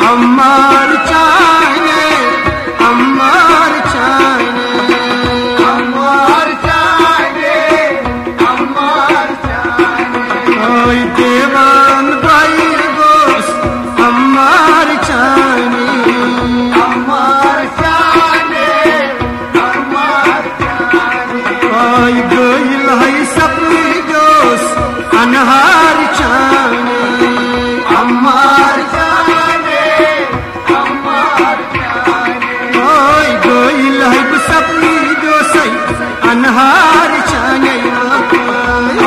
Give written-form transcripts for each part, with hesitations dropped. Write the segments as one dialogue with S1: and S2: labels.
S1: अम्मार चाने अम्मार चाने अम्मार चाने अम्मार चाने ओय देवान भाई गोस अम्मार चाने अम्मार चाने अम्मार चाने ओय गोइल है सपनी गोस अनहार चाने अम्मार चाने अम्मार चाने ओय गोइल है सपनी गोस अनहार चाने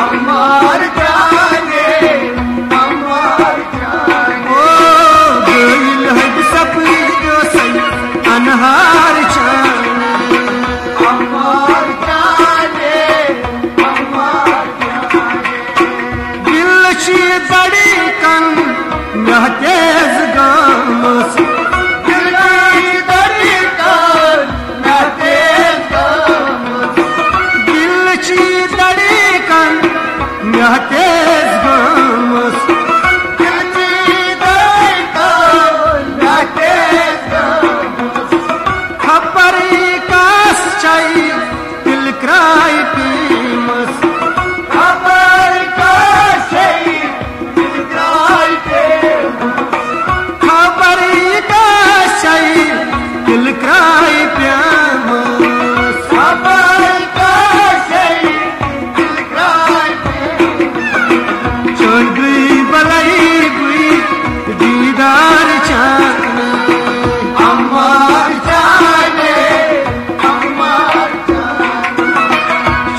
S1: अम्मार चाने अम्मार चाने ओ गोइल है सपनी गोस अनहार चाने अम्मार चाने अम्मार बड़ी कन तेज गामस बड़ी कन तेज गामस दिल ची बड़ी कन तेज गामस दिल ची बड़ी कन तेज गामस खबर कास चाहिए दिल क्राई पीमस खबर कास दिल क्राई प्यामस खबर का सही दिल क्राई छोड़ गई बलाई हुई दीदार चाने अम्मार चाने अम्मार चाने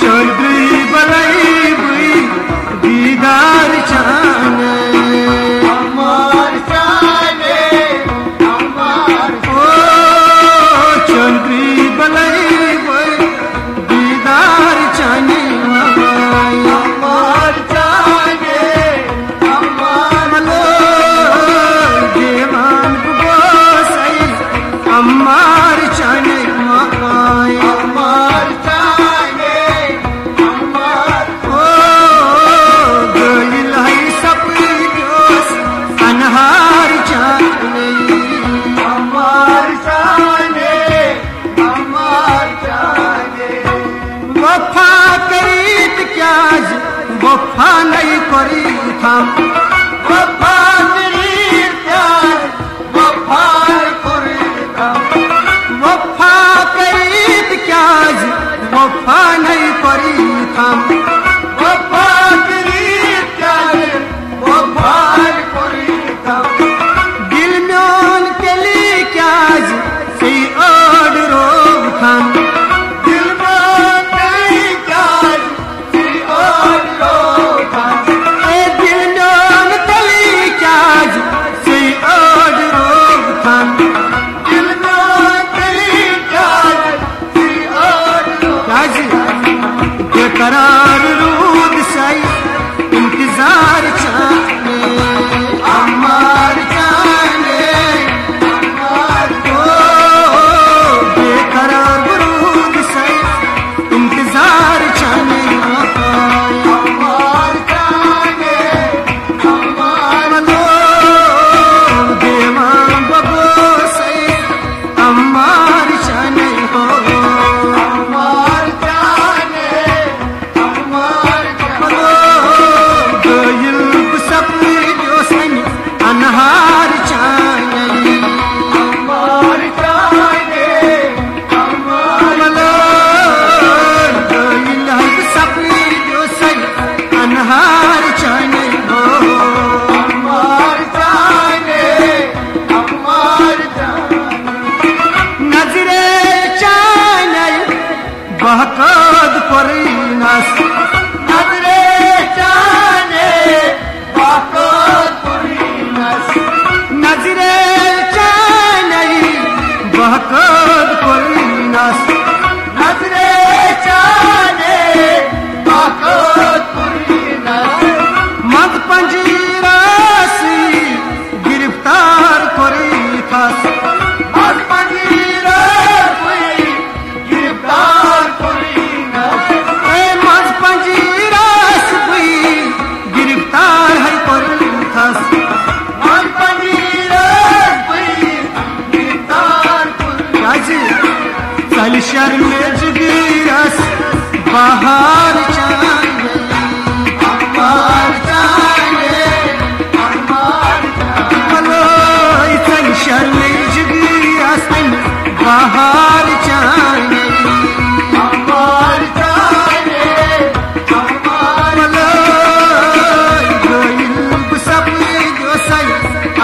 S1: छोड़ गई बलाई हुई दीदार चाने अम्मार चाने अम्मार चंद्री बलई दीदार चाने अम्मार चाने अम्मार देवान गोसाई अम्मार चाने अम्मार चाने अम्मार ओ गोइल है सपनी गोस अनहार चाने अम्मार चाने अम्मार चाने वफा करीत क्या वफा नहीं करी थम वफा करीत क्या वफा करी थम वफा करीत क्या वफा नहीं करी थम वफा करीत क्या वफा करी थम दिल म्योन के लिए क्या सही ओड रोग थम दिल म्योन के लिए क्या सही ओड रोग थम ए दिल म्योन के लिए क्या सही ओड रोग थम दिल म्योन के लिए क्या सही ओड रोग बेकरार रूद सही इंतजार चाने अम्मार चाने अम्मार को बेकरार रूद सही इंतजार चाने अम्मार चाने अम्मार को देवान बबो सही अम्मार चाने हो अम्मार चाने अम्मार चाने गोइल सपनी जोसन अनहार चाने अम्मार चाने अम्मार गोइल सपनी जोसन अनहार चाने हो अम्मार चाने अम्मार चाने नजरे चाने बहकद परिनास नजरे चाने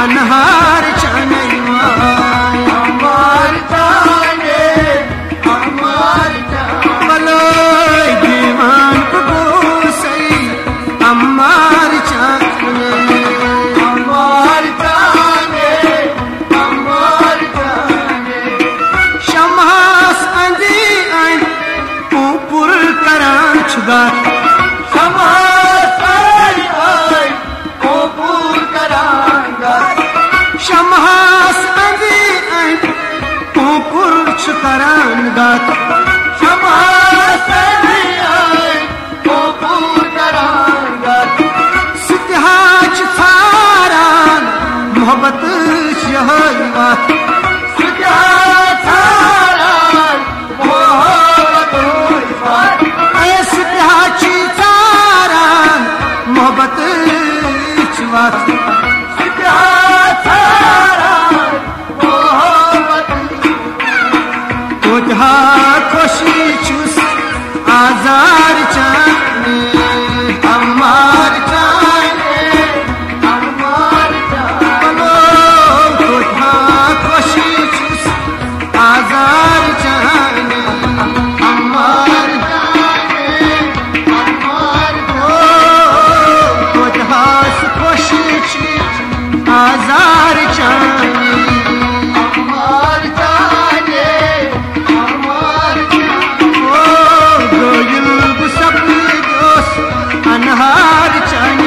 S1: अनहार चाने अम्मार चाने बलो दीवान को सही अम्मार चाने शमास अंदी आइन ऊपर करान छुगा शमहास अंदी आइन ऊपर छुकरान गात शमहास अंदी आइन ऊपर करान गात सितहाच थारान मोहब्बत यही बात सितहाच थारान मोहब्बत यही बात सितहाच थारान मोहब्बत यही बात खुशी चुस आजार चाने अम्मार चाने बलो खुशी चुस आजार चाने अम्मार चाने खुशी चुस आजार चाने अनहार चाने